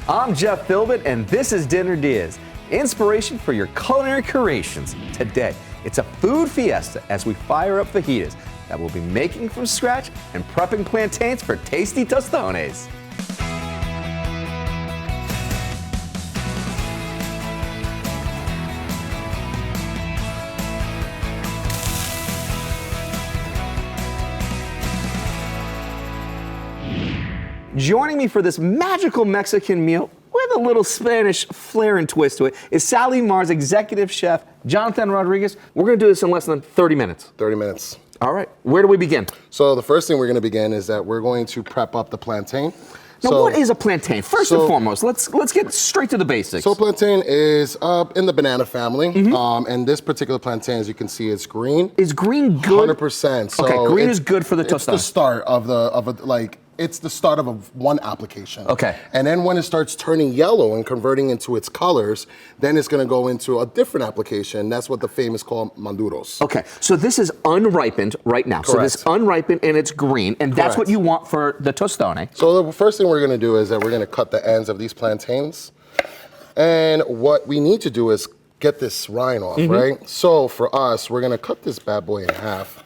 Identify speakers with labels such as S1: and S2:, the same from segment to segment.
S1: I'm Jeff Philbin, and this is Dinner DeeAs, inspiration for your culinary creations. Today, it's a food fiesta as we fire up fajitas that we'll be making from scratch and prepping plantains for tasty tostones. Joining me for this magical Mexican meal with a little Spanish flair and twist to it is Sally Mar's executive chef, Jonathan Rodriguez. We're going to do this in less than 30 minutes.
S2: 30 minutes.
S1: All right. Where do we begin?
S2: So the first thing we're going to begin is that we're going to prep up the plantain.
S1: Now, what is a plantain? First and foremost, let's get straight to the basics.
S2: So plantain is in the banana family, and this particular plantain, as you can see, is green.
S1: Is green good?
S2: 100%. So
S1: okay, green is good for the tostones.
S2: It's the start of it's the start of one application.
S1: Okay.
S2: And then when it starts turning yellow and converting into its colors, then it's going to go into a different application. That's what the famous call maduros.
S1: Okay, so this is unripened right now.
S2: Correct.
S1: So this is unripened and it's green, and that's what you want for the tostone.
S2: So the first thing we're going to do is that we're going to cut the ends of these plantains. And what we need to do is get this rind off, right? So for us, we're going to cut this bad boy in half.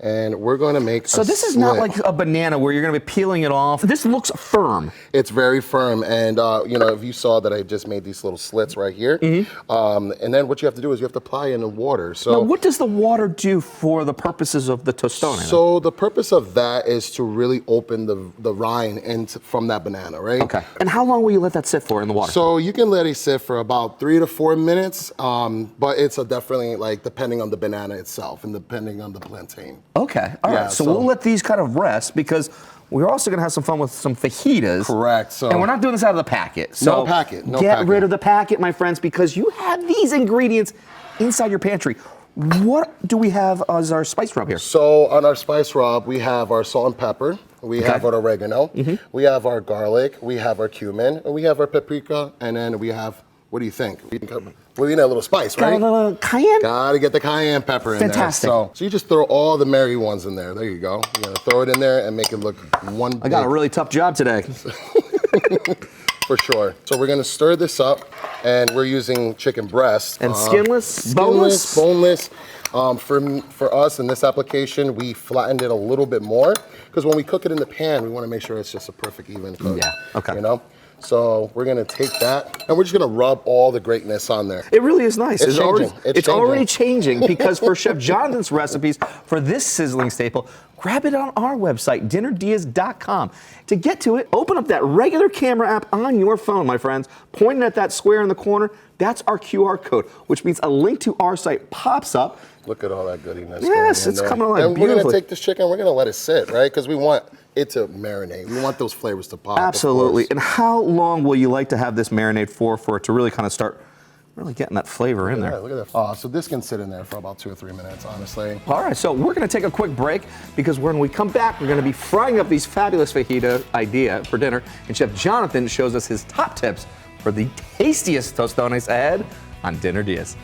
S2: And we're going to make
S1: So this is not like a banana where you're going to be peeling it off. This looks firm.
S2: It's very firm. And, you know, if you saw that I just made these little slits right here. And then what you have to do is you have to apply it in the water. So
S1: now, what does the water do for the purposes of the tostone?
S2: So the purpose of that is to really open the rind from that banana, right?
S1: Okay. And how long will you let that sit for in the water?
S2: So you can let it sit for about 3 to 4 minutes, but it's definitely like depending on the banana itself and depending on the plantain.
S1: Okay, all right. So we'll let these kind of rest because we're also going to have some fun with some fajitas.
S2: Correct. So
S1: and we're not doing this out of the packet. So
S2: no packet. No
S1: get
S2: packet.
S1: rid of the packet, my friends, because you have these ingredients inside your pantry. What do we have as our spice rub here?
S2: So on our spice rub, we have our salt and pepper. We have our oregano. We have our garlic. We have our cumin. And we have our paprika. And then we have, what do you think? We need a little spice, right?
S1: Got a little cayenne?
S2: Gotta get the cayenne pepper in
S1: Fantastic.
S2: there. So you just throw all the merry ones in there. There you go. You're gonna throw it in there and make it look one
S1: I got a really tough job today.
S2: For sure. So we're gonna stir this up, and we're using chicken breast.
S1: And skinless, boneless?
S2: Boneless. For us in this application, we flattened it a little bit more because when we cook it in the pan, we want to make sure it's just a perfect even cook.
S1: Yeah. Okay.
S2: You know. So we're gonna take that, and we're just gonna rub all the greatness on there.
S1: It really is nice.
S2: It's changing.
S1: It's already changing because for Chef Jonathan's recipes for this sizzling staple, grab it on our website, dinnerdeas.com. To get to it, open up that regular camera app on your phone, my friends, pointing at that square in the corner. That's our QR code, which means a link to our site pops up.
S2: Look at all that goodiness.
S1: Yes, it's coming along beautifully.
S2: And we're gonna take this chicken, we're gonna let it sit, right? Because we want it to marinate. We want those flavors to pop.
S1: Absolutely. And how long will you like to have this marinate for it to really kind of start really getting that flavor in there?
S2: Look at that. So this can sit in there for about 2 or 3 minutes, honestly.
S1: All right, so we're going to take a quick break because when we come back, we're going to be frying up these fabulous fajita idea for dinner, and Chef Jonathan shows us his top tips for the tastiest tostones ahead on Dinner DeeAs.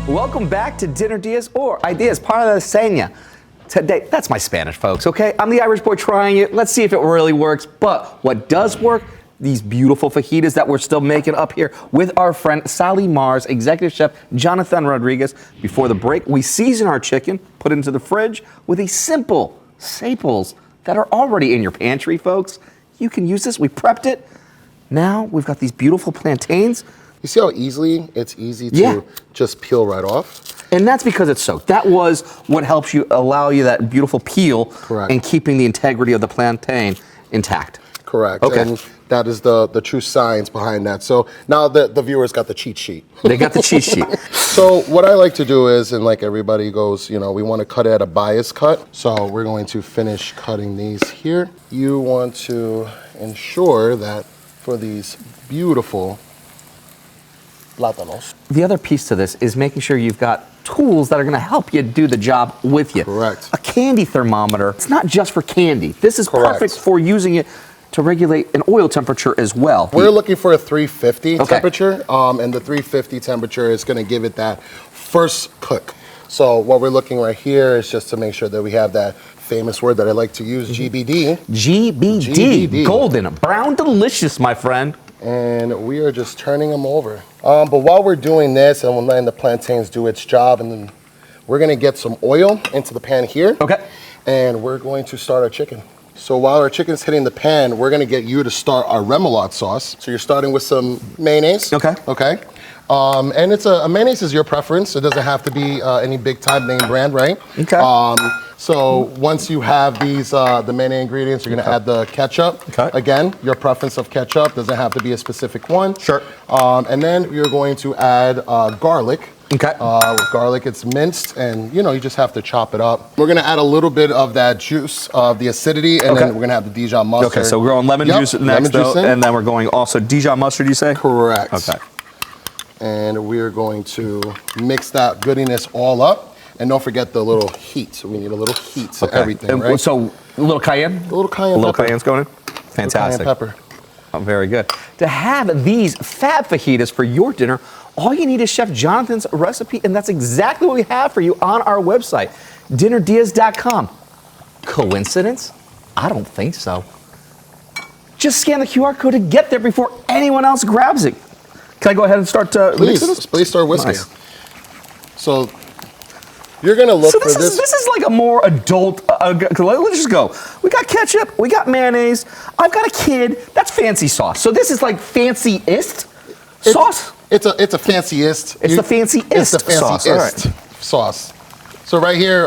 S1: Welcome back to Dinner DeeAs, or Ideas para la Cena. Today, that's my Spanish, folks, okay? I'm the Irish boy trying it. Let's see if it really works. But what does work, these beautiful fajitas that we're still making up here with our friend Sally Mar's executive chef, Jonathan Rodriguez. Before the break, we season our chicken, put it into the fridge with these simple staples that are already in your pantry, folks. You can use this. We prepped it. Now we've got these beautiful plantains.
S2: You see how it's easy to just peel right off?
S1: And that's because it's soaked. That was what helps you allow you that beautiful peel.
S2: Correct.
S1: And keeping the integrity of the plantain intact.
S2: Correct.
S1: Okay.
S2: And that is the true science behind that. So now the viewers got the cheat sheet.
S1: They got the cheat sheet.
S2: So what I like to do is, and like everybody goes, you know, we want to cut it at a bias cut. So we're going to finish cutting these here. You want to ensure that for these beautiful plátanos.
S1: The other piece to this is making sure you've got tools that are going to help you do the job with you.
S2: Correct.
S1: A candy thermometer, it's not just for candy. This is
S2: Correct.
S1: perfect for using it to regulate an oil temperature as well.
S2: We're looking for a 350 temperature, and the 350 temperature is going to give it that first cook. So what we're looking right here is just to make sure that we have that famous word that I like to use, GBD.
S1: GBD. Golden, brown, delicious, my friend.
S2: And we are just turning them over. But while we're doing this and we're letting the plantains do its job, and then we're gonna get some oil into the pan here.
S1: Okay.
S2: And we're going to start our chicken. So while our chicken's hitting the pan, we're gonna get you to start our remoulade sauce. So you're starting with some mayonnaise.
S1: Okay.
S2: Okay. And it's a mayonnaise is your preference. It doesn't have to be any big time name brand, right?
S1: Okay.
S2: So once you have these, the main ingredients, you're gonna add the ketchup.
S1: Okay.
S2: Again, your preference of ketchup doesn't have to be a specific one.
S1: Sure.
S2: And then you're going to add garlic.
S1: Okay.
S2: With garlic, it's minced, and you just have to chop it up. We're gonna add a little bit of that juice of the acidity, and then we're gonna have the Dijon mustard.
S1: Okay, so we're going lemon juice next, though, and then we're going also Dijon mustard, you say?
S2: Correct.
S1: Okay.
S2: And we're going to mix that goodiness all up. And don't forget the little heat. So we need a little heat to everything, right?
S1: So a little cayenne?
S2: A little cayenne
S1: pepper. A little
S2: pepper.
S1: cayenne's going in? Fantastic.
S2: Cayenne pepper.
S1: Oh, very good. To have these fab fajitas for your dinner, all you need is Chef Jonathan's recipe, and that's exactly what we have for you on our website, dinnerdeas.com. Coincidence? I don't think so. Just scan the QR code to get there before anyone else grabs it. Can I go ahead and start mixing this?
S2: Please start whisking.
S1: Nice.
S2: So you're gonna look for this.
S1: This is like a more adult. Let's just go. We got ketchup. We got mayonnaise. I've got a kid. That's fancy sauce. So this is like fanciest sauce.
S2: It's a fanciest.
S1: It's the fanciest
S2: It's the
S1: sauce.
S2: fanciest sauce. So right here,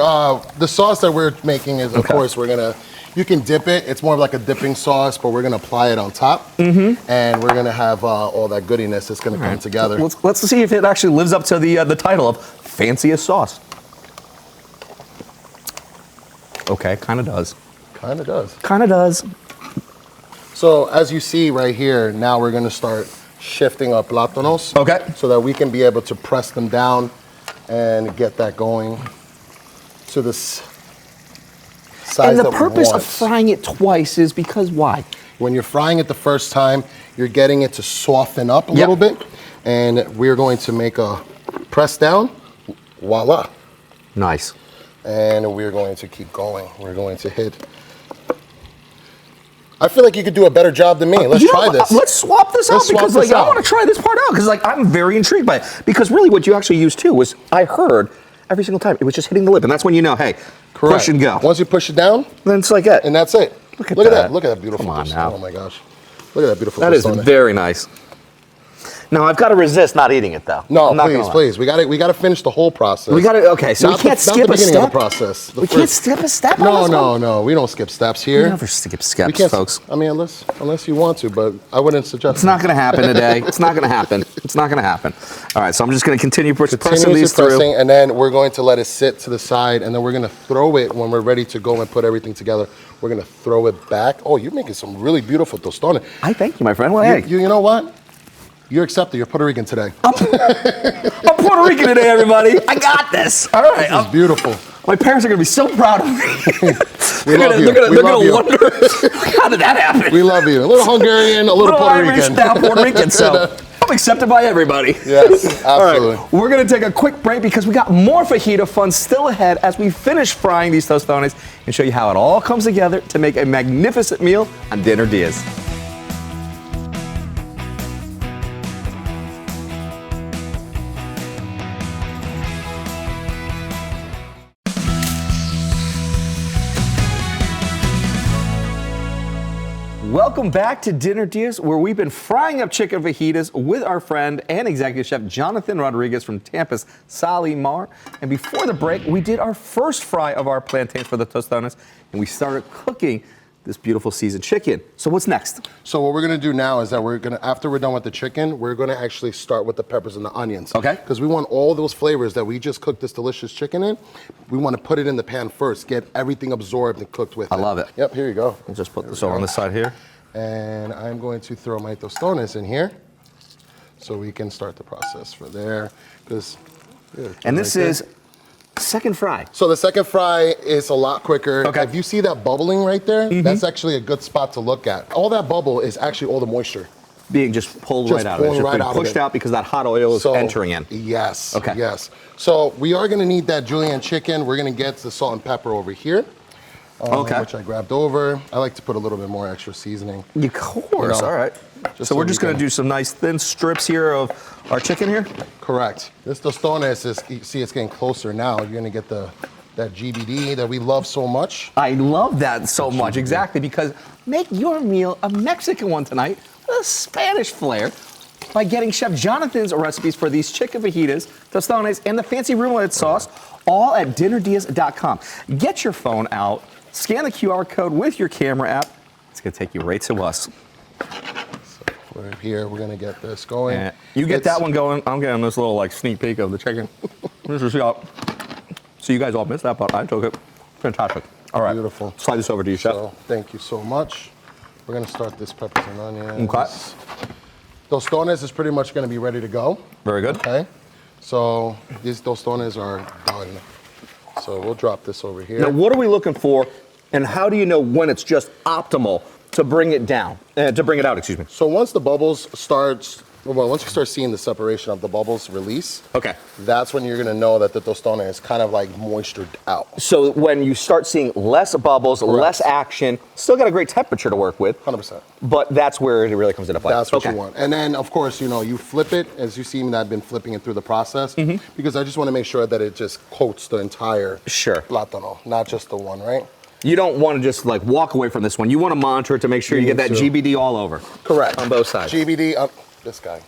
S2: the sauce that we're making is, of course, you can dip it. It's more of like a dipping sauce, but we're gonna apply it on top, and we're gonna have all that goodiness that's gonna come together.
S1: Let's see if it actually lives up to the title of fanciest sauce. Okay, kind of does.
S2: Kind of does.
S1: Kind of does.
S2: So as you see right here, now we're gonna start shifting our plátanos.
S1: Okay.
S2: So that we can be able to press them down and get that going to this size.
S1: And the purpose of frying it twice is because why?
S2: When you're frying it the first time, you're getting it to soften up a little bit, and we're going to make a press down. Voila.
S1: Nice.
S2: And we're going to keep going. We're going to hit. I feel like you could do a better job than me. Let's try this.
S1: Let's swap this out because I want to try this part out because I'm very intrigued by it. Because really what you actually used too was I heard every single time it was just hitting the lip, and that's when you know, hey, push and go.
S2: Once you push it down,
S1: then it's like it.
S2: And that's it.
S1: Look at that.
S2: Look at that beautiful.
S1: Come on now.
S2: Oh my gosh. Look at that beautiful.
S1: That is very nice. Now I've got to resist not eating it though.
S2: No, please. We got to finish the whole process.
S1: We got to. Okay, so we can't skip a step.
S2: Of the process.
S1: We can't skip a step.
S2: No. We don't skip steps here.
S1: We never skip steps, folks.
S2: I mean, unless you want to, but I wouldn't suggest.
S1: It's not going to happen today. It's not going to happen. It's not going to happen. All right, so I'm just going to continue pressing these through.
S2: And then we're going to let it sit to the side, and then we're going to throw it when we're ready to go and put everything together. We're going to throw it back. Oh, you're making some really beautiful tostones.
S1: I thank you, my friend. Well, hey.
S2: You know what? You're accepted. You're Puerto Rican today.
S1: I'm Puerto Rican today, everybody. I got this. All right.
S2: This is beautiful.
S1: My parents are going to be so proud of me.
S2: They're going
S1: to wonder, how did that happen?
S2: We love you. A little Hungarian, a little Puerto
S1: Irish,
S2: Rican.
S1: now Puerto Rican, so I'm accepted by everybody.
S2: Yes, absolutely.
S1: All right, we're going to take a quick break because we got more fajita fun still ahead as we finish frying these tostones and show you how it all comes together to make a magnificent meal on Dinner Diaz. Welcome back to Dinner Diaz, where we've been frying up chicken fajitas with our friend and executive chef Jonathan Rodriguez from Tampa's Salimar. And before the break, we did our first fry of our plantains for the tostones, and we started cooking this beautiful seasoned chicken. So what's next?
S2: So what we're gonna do now is that after we're done with the chicken, we're gonna actually start with the peppers and the onions.
S1: Okay.
S2: Because we want all those flavors that we just cooked this delicious chicken in, we wanna put it in the pan first, get everything absorbed and cooked with it.
S1: I love it.
S2: Yep, here you go.
S1: We'll just put this over on this side here.
S2: And I'm going to throw my tostones in here so we can start the process for there.
S1: And this is second fry.
S2: So the second fry is a lot quicker.
S1: Okay.
S2: If you see that bubbling right there, that's actually a good spot to look at. All that bubble is actually all the moisture.
S1: Being just pulled right out of it. It's just being pushed out because that hot oil is entering in.
S2: Yes.
S1: Okay.
S2: Yes. So we are going to need that julienne chicken. We're going to get the salt and pepper over here. Which I grabbed over. I like to put a little bit more extra seasoning.
S1: Of course. All right. So we're just going to do some nice thin strips here of our chicken here?
S2: Correct. This tostones is, you see it's getting closer now. You're going to get that GBD that we love so much.
S1: I love that so much, exactly, because make your meal a Mexican one tonight with a Spanish flair by getting Chef Jonathan's recipes for these chicken fajitas, tostones, and the fancy remoulade sauce, all at DinnerDeas.com. Get your phone out, scan the QR code with your camera app. It's going to take you right to us.
S2: We're here. We're gonna get this going.
S1: And you get that one going. I'm getting this little like sneak peek of the chicken. This is up. So you guys all missed that, but I took it. Fantastic. All right.
S2: Beautiful.
S1: Slide this over to you, Chef.
S2: So, thank you so much. We're gonna start this peppers and onions.
S1: Okay.
S2: Tostones is pretty much gonna be ready to go.
S1: Very good.
S2: Okay. So these tostones are done. So we'll drop this over here.
S1: Now, what are we looking for, and how do you know when it's just optimal to bring it down, to bring it out, excuse me?
S2: So once the bubbles once you start seeing the separation of the bubbles release,
S1: Okay.
S2: that's when you're gonna know that the tostone is kind of like moistured out.
S1: So when you start seeing less bubbles, less action, still got a great temperature to work with.
S2: 100%.
S1: But that's where it really comes into play.
S2: That's what you want. And then, of course, you flip it, as you see me, I've been flipping it through the process, because I just want to make sure that it just coats the entire plátano, not just the one, right?
S1: You don't want to just like walk away from this one. You want to monitor it to make sure you get that GBD all over.
S2: Correct.
S1: On both sides.
S2: GBD, this guy.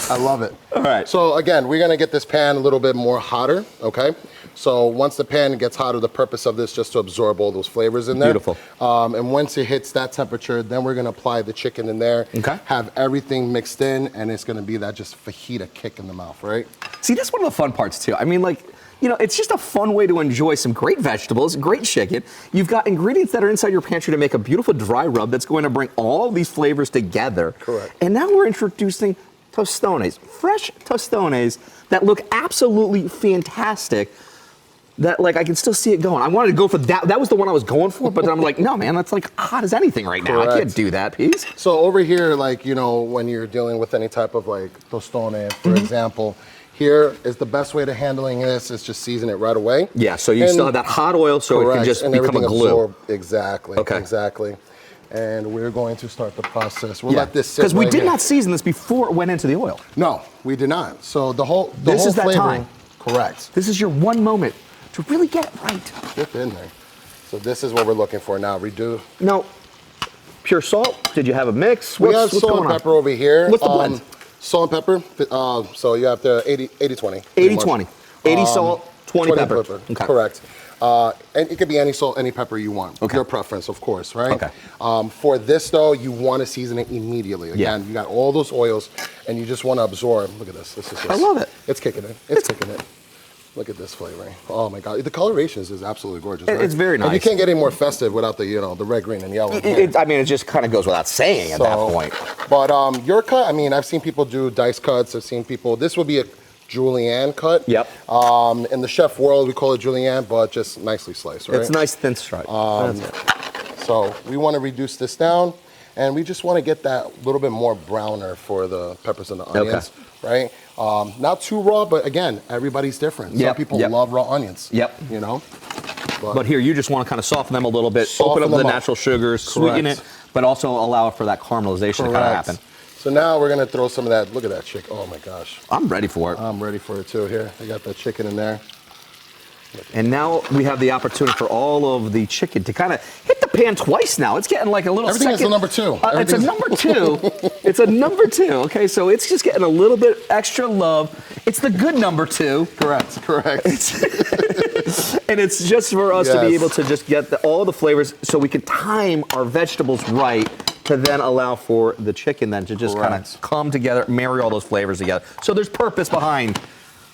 S2: I love it.
S1: All right.
S2: So again, we're gonna get this pan a little bit more hotter, okay? So once the pan gets hotter, the purpose of this just to absorb all those flavors in there.
S1: Beautiful.
S2: And once it hits that temperature, then we're gonna apply the chicken in there.
S1: Okay.
S2: Have everything mixed in, and it's gonna be that just fajita kick in the mouth, right?
S1: See, that's one of the fun parts too. I mean, like, it's just a fun way to enjoy some great vegetables, great chicken. You've got ingredients that are inside your pantry to make a beautiful dry rub that's going to bring all of these flavors together.
S2: Correct.
S1: And now we're introducing tostones, fresh tostones that look absolutely fantastic. That, like, I can still see it going. I wanted to go for that. That was the one I was going for, but then I'm like, no, man, that's like hot as anything right now. I can't do that, piece.
S2: So over here, like, when you're dealing with any type of like tostone, for example, here is the best way to handling this is just season it right away.
S1: Yeah, so you still have that hot oil so it can just become a glue.
S2: Exactly. Okay. Exactly. And we're going to start the process. We'll let this sit.
S1: Because we did not season this before it went into the oil.
S2: No, we did not. So
S1: this is that
S2: flavor,
S1: time.
S2: Correct.
S1: This is your one moment to really get it right.
S2: Dip in there. So this is what we're looking for now. Redo.
S1: No, pure salt. Did you have a mix?
S2: We have salt and pepper over here.
S1: What's the blend?
S2: Salt and pepper. So you have to 80-20.
S1: 80-20. 80 salt, 20 pepper.
S2: Okay. Correct. And it could be any salt, any pepper you want. Okay. Your preference, of course, right?
S1: Okay.
S2: For this, though, you want to season it immediately. Again, you got all those oils, and you just want to absorb. Look at this. This is just,
S1: I love it.
S2: It's kicking it. It's kicking it. Look at this flavoring. Oh my God, the coloration is absolutely gorgeous. Right?
S1: It's very nice.
S2: And you can't get any more festive without the the red, green, and yellow.
S1: It just kind of goes without saying at that point.
S2: But your cut, I've seen people do dice cuts. I've seen people. This would be a julienne cut.
S1: Yep.
S2: In the chef world, we call it julienne, but just nicely sliced, right?
S1: It's nice thin stripe.
S2: So we want to reduce this down, and we just want to get that little bit more browner for the peppers and the onions, right? Not too raw, but again, everybody's different. Some people love raw onions. Yep.
S1: But here, you just want to kind of soften them a little bit, open up the natural sugars, sweeten it, but also allow it for that caramelization to kind of happen.
S2: So now we're gonna throw some of that. Look at that chicken. Oh my gosh.
S1: I'm ready for it.
S2: I'm ready for it too. Here, I got that chicken in there.
S1: And now we have the opportunity for all of the chicken to kind of hit the pan twice now. It's getting like a little
S2: Everything is a number two.
S1: It's a number two. It's a number two, okay? So it's just getting a little bit extra love. It's the good number two.
S2: Correct.
S1: And it's just for us to be able to just get all the flavors so we can time our vegetables right to then allow for the chicken then to just kind of come together, marry all those flavors together. So there's purpose behind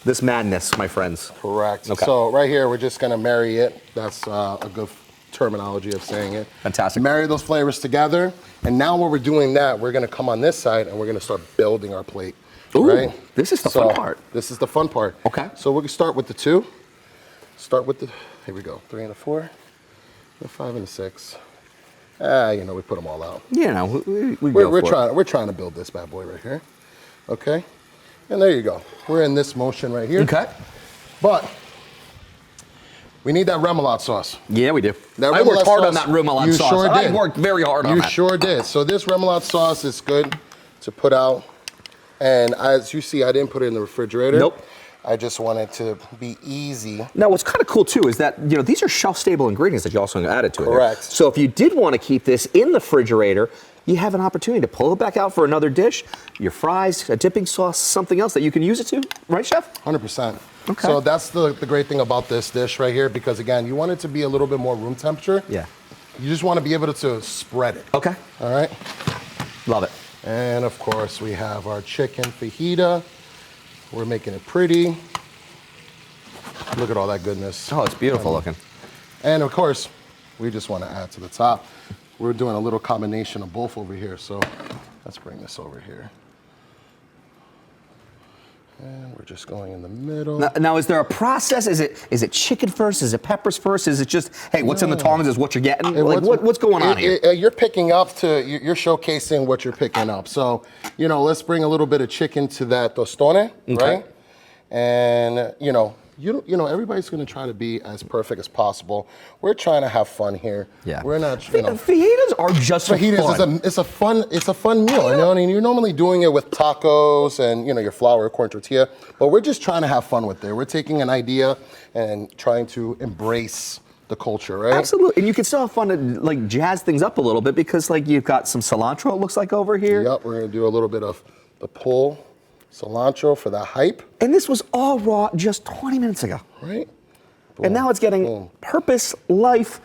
S1: this madness, my friends.
S2: Correct. Okay. So right here, we're just gonna marry it. That's a good terminology of saying it.
S1: Fantastic.
S2: Marry those flavors together. And now when we're doing that, we're gonna come on this side and we're gonna start building our plate.
S1: Ooh,
S2: right?
S1: this is the fun part.
S2: This is the fun part.
S1: Okay.
S2: So we're gonna start with the 2. Start with the, here we go, 3 and a 4, the 5 and a 6. You know, we put them all out.
S1: You know,
S2: We're trying to build this bad boy right here. Okay. And there you go. We're in this motion right here.
S1: Okay.
S2: But we need that remoulade sauce.
S1: Yeah, we do.
S2: I
S1: worked hard on that remoulade sauce.
S2: You sure did.
S1: I worked very hard on that.
S2: You sure did. So this remoulade sauce is good to put out. And as you see, I didn't put it in the refrigerator.
S1: Nope.
S2: I just wanted to be easy.
S1: Now, what's kind of cool too is that, you know, these are shelf-stable ingredients that you also added to it.
S2: Correct.
S1: So if you did want to keep this in the refrigerator, you have an opportunity to pull it back out for another dish, your fries, a dipping sauce, something else that you can use it to, right, Chef?
S2: 100%.
S1: Okay.
S2: So that's the great thing about this dish right here, because again, you want it to be a little bit more room temperature.
S1: Yeah.
S2: You just want to be able to spread it.
S1: Okay.
S2: All right.
S1: Love it.
S2: And of course, we have our chicken fajita. We're making it pretty. Look at all that goodness.
S1: Oh, it's beautiful looking.
S2: And of course, we just want to add to the top. We're doing a little combination of both over here. So let's bring this over here. And we're just going in the middle.
S1: Now, is there a process? Is it chicken first? Is it peppers first? Is it just, hey, what's in the tongs is what you're getting? Like, what's going on here?
S2: You're picking up you're showcasing what you're picking up. So, you know, let's bring a little bit of chicken to that tostone, right? And, you know, everybody's going to try to be as perfect as possible. We're trying to have fun here.
S1: Yeah.
S2: We're not, you know.
S1: Fajitas are just
S2: Fajitas
S1: fun.
S2: it's a fun meal. You know, I mean, you're normally doing it with tacos and, you know, your flour, corn tortilla, but we're just trying to have fun with it. We're taking an idea and trying to embrace the culture, right?
S1: Absolutely, and you can still have fun to like jazz things up a little bit because like you've got some cilantro, it looks like over here.
S2: Yep, we're gonna do a little bit of the pull cilantro for the hype.
S1: And this was all raw just 20 minutes ago.
S2: Right. Boom,
S1: and now it's getting purpose, life,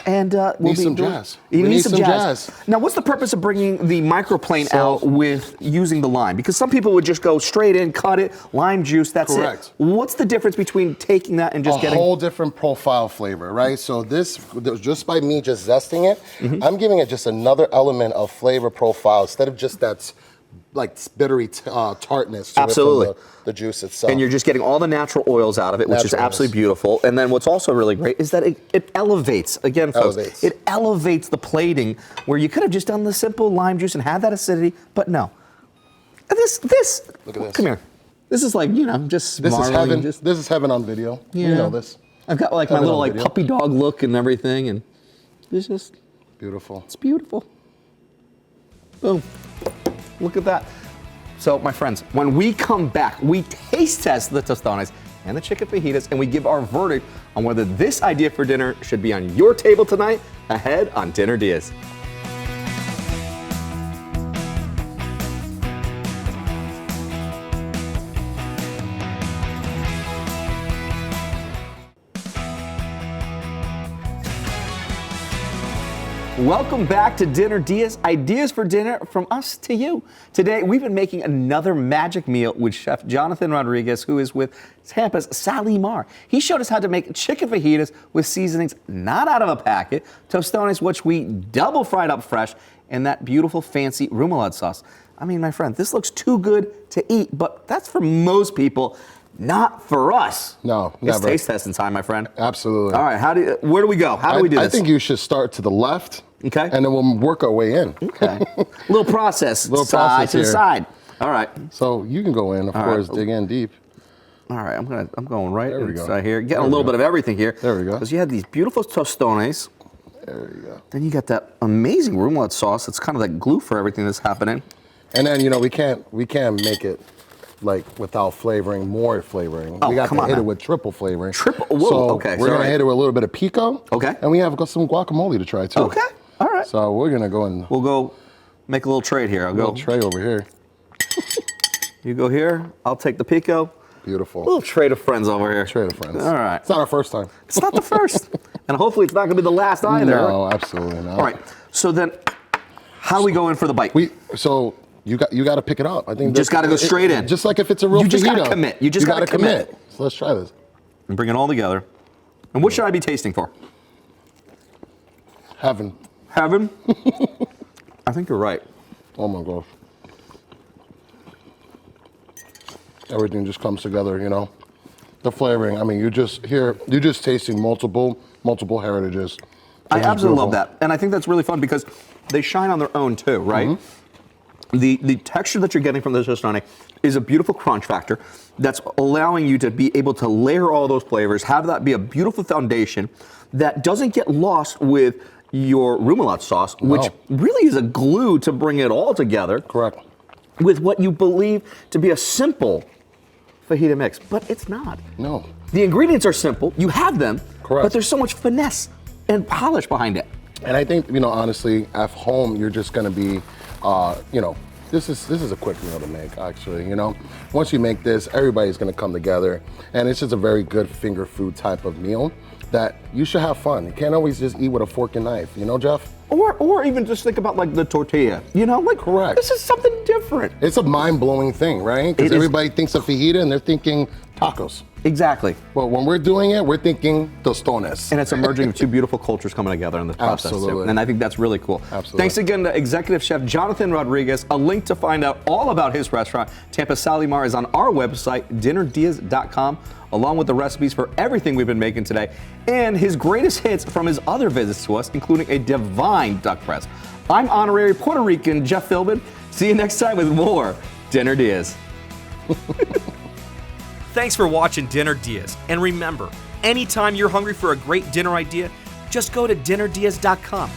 S1: and
S2: need some jazz.
S1: You need some jazz. Now, what's the purpose of bringing the microplane out with using the lime? Because some people would just go straight in, cut it, lime juice, that's
S2: Correct.
S1: it. What's the difference between taking that and just getting
S2: a whole different profile flavor, right? So this, just by me just zesting it, I'm giving it just another element of flavor profile instead of just that like bittery tartness to
S1: Absolutely.
S2: It from the juice itself.
S1: And you're just getting all the natural oils out of it, which is absolutely beautiful. And then what's also really great is that it elevates, again, folks, it elevates the plating where you could have just done the simple lime juice and had that acidity, but no. This,
S2: look at this.
S1: Come here. This is like, you know, just
S2: this is heaven.
S1: Just,
S2: this is heaven on video.
S1: Yeah.
S2: You know this.
S1: I've got like
S2: heaven
S1: my little like
S2: video.
S1: puppy dog look and everything, and it's just
S2: beautiful.
S1: It's beautiful. Boom. Look at that. So, my friends, when we come back, we taste test the Tostones and the chicken fajitas, and we give our verdict on whether this idea for dinner should be on your table tonight, ahead on Dinner DeeAs. Welcome back to Dinner DeeAs, ideas for dinner from us to you. Today, we've been making another magic meal with Chef Jonathan Rodriguez, who is with Tampa's Sally Mar. He showed us how to make chicken fajitas with seasonings not out of a packet, tostones which we double fried up fresh, and that beautiful fancy remoulade sauce. I mean, my friend, this looks too good to eat, but that's for most people. Not for us.
S2: No, never.
S1: It's taste testing time, my friend.
S2: Absolutely.
S1: All right, where do we go? How do we do this?
S2: I think you should start to the left.
S1: Okay.
S2: And then we'll work our way in.
S1: Okay. Little process.
S2: Little
S1: side
S2: process
S1: to the
S2: here.
S1: side. All right.
S2: So you can go in, of course, dig in deep.
S1: All right, I'm going right
S2: There we go.
S1: inside here. Getting a little bit of everything here.
S2: There we go.
S1: Because you had these beautiful tostones.
S2: There you go.
S1: Then you got that amazing remoulade sauce. It's kind of like glue for everything that's happening.
S2: And then, you know, we can't make it like without flavoring, more flavoring.
S1: Oh,
S2: we got
S1: come
S2: to
S1: on
S2: hit
S1: now.
S2: it with triple flavoring.
S1: Whoa,
S2: so
S1: okay.
S2: We're going to hit it with a little bit of pico.
S1: Okay.
S2: And we have got some guacamole to try too.
S1: Okay, all right.
S2: So we're going to go and
S1: We'll go make a little trade here. I'll go.
S2: tray over here.
S1: You go here. I'll take the pico.
S2: Beautiful.
S1: A little trade of friends over here.
S2: Trade of friends.
S1: All right.
S2: It's not our first time.
S1: It's not the first. And hopefully it's not going to be the last either.
S2: No, absolutely not.
S1: All right. So then, how do we go in for the bite?
S2: So you got to pick it up. I think
S1: just got to go straight in.
S2: Just like if it's a real
S1: You just
S2: fajita.
S1: got to commit. You just got to commit.
S2: So let's try this.
S1: And bring it all together. And what should I be tasting for?
S2: Heaven.
S1: Heaven? I think you're right.
S2: Oh my gosh. everything just comes together, you know. The flavoring, I mean, you're just tasting multiple heritages.
S1: I
S2: It's
S1: absolutely love
S2: beautiful.
S1: that. And I think that's really fun because they shine on their own too, right?
S2: Mm-hmm.
S1: The texture that you're getting from the tostone is a beautiful crunch factor that's allowing you to be able to layer all those flavors, have that be a beautiful foundation that doesn't get lost with your remoulade sauce, which really is a glue to bring it all together.
S2: Correct.
S1: With what you believe to be a simple fajita mix, but it's not.
S2: No.
S1: The ingredients are simple, you have them,
S2: Correct.
S1: but there's so much finesse and polish behind it.
S2: And I think, you know, honestly, at home, you're just gonna be, you know, this is a quick meal to make, actually, you know? Once you make this, everybody's gonna come together, and it's just a very good finger food type of meal that you should have fun. You can't always just eat with a fork and knife, you know, Jeff?
S1: Or even just think about like the tortilla, you know? Like,
S2: Correct.
S1: This is something different.
S2: It's a mind-blowing thing, right?
S1: It
S2: Because
S1: is.
S2: everybody thinks of fajita and they're thinking tacos.
S1: Exactly.
S2: But when we're doing it, we're thinking tostones.
S1: And it's a merging of two beautiful cultures coming together in this process.
S2: Absolutely.
S1: Too. And I think that's really cool.
S2: Absolutely.
S1: Thanks again to Executive Chef Jonathan Rodriguez. A link to find out all about his restaurant, Tampa Salimar, is on our website, dinnerdias.com, along with the recipes for everything we've been making today, and his greatest hits from his other visits to us, including a divine duck press. I'm honorary Puerto Rican Jeff Philbin. See you next time with more Dinner Dias.
S3: Thanks for watching Dinner Dias. And remember, anytime you're hungry for a great dinner idea, just go to dinnerdias.com.